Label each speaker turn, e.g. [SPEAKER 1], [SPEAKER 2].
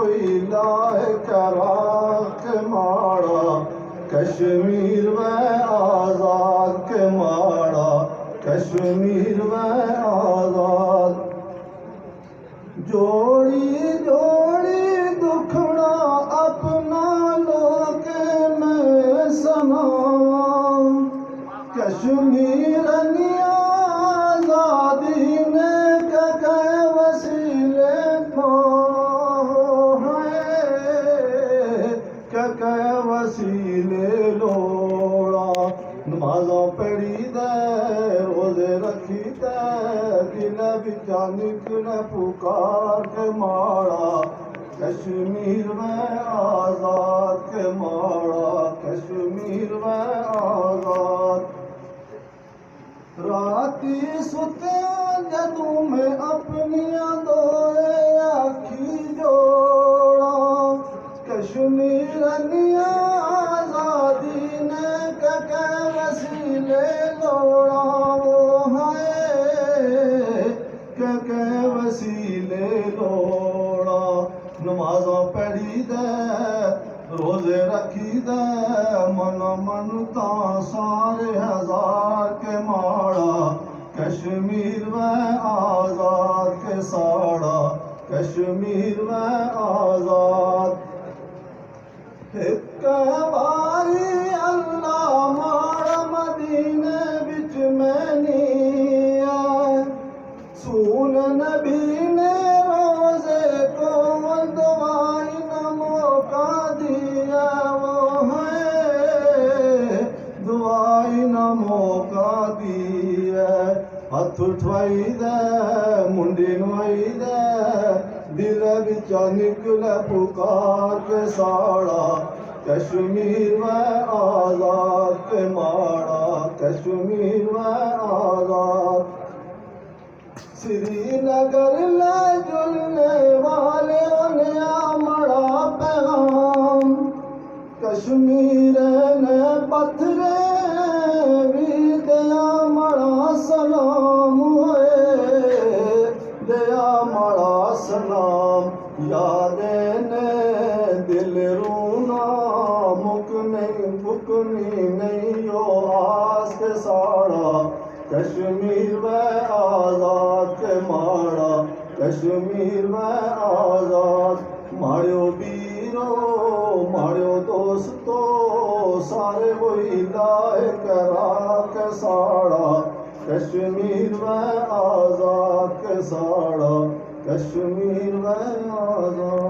[SPEAKER 1] وہی لائے کرا کے ماڑا کشمیر میں آزاد کے ماڑا کشمیر میں آزاد جوڑی جوڑی دکھڑا اپنا لوگ میں سنا کشمیر آزادی نے کہ وسیلے کو ہے کہ وسیلے لوڑا نمازوں پڑھی دے روزے رکھی دے دل بچا نکلے پکار کے ماڑا کشمیر میں آزاد کے ماڑا کشمیر میں آزاد راتی ستیاں جدوں میں اپنیاں دوئے آکھی جوڑا کشمیر آزادی نے کہ وسیلے لوڑا وہ ہے کہ وسیلے لوڑا نمازوں پڑھی دے روزے رکھی دے من منتا سارے ہزار کے ماڑا کشمیر میں آزاد کے ساڑا کشمیر میں آزاد ایک باری اللہ ماڑا مدینے بچ میں نہیں آئے سون نبی نے روزے کو دعائی نہ موقع دیا وہ ہے دعائی نہ موقع دیا ہاتھ اٹھوائی دے منڈی نوائی دے دل بچا نکلے پکار کے ساڑا کشمیر میں آزاد کے ماڑا کشمیر میں آزاد سری نگر لے جلنے والے انہیں مڑا پیغام کشمیر نے پتھرے بھی دیا مڑا سلام ہوئے دیا مڑا سلام یادیں نے دل رونا مکنی نہیں یو آس کے ساڑا کشمیر میں آزاد کے ماڑا کشمیر میں آزاد ماڑیو بیرو ماڑیو دوستو سارے وہی لائے کرا کے ساڑا کشمیر میں آزاد کے ساڑا کشمیر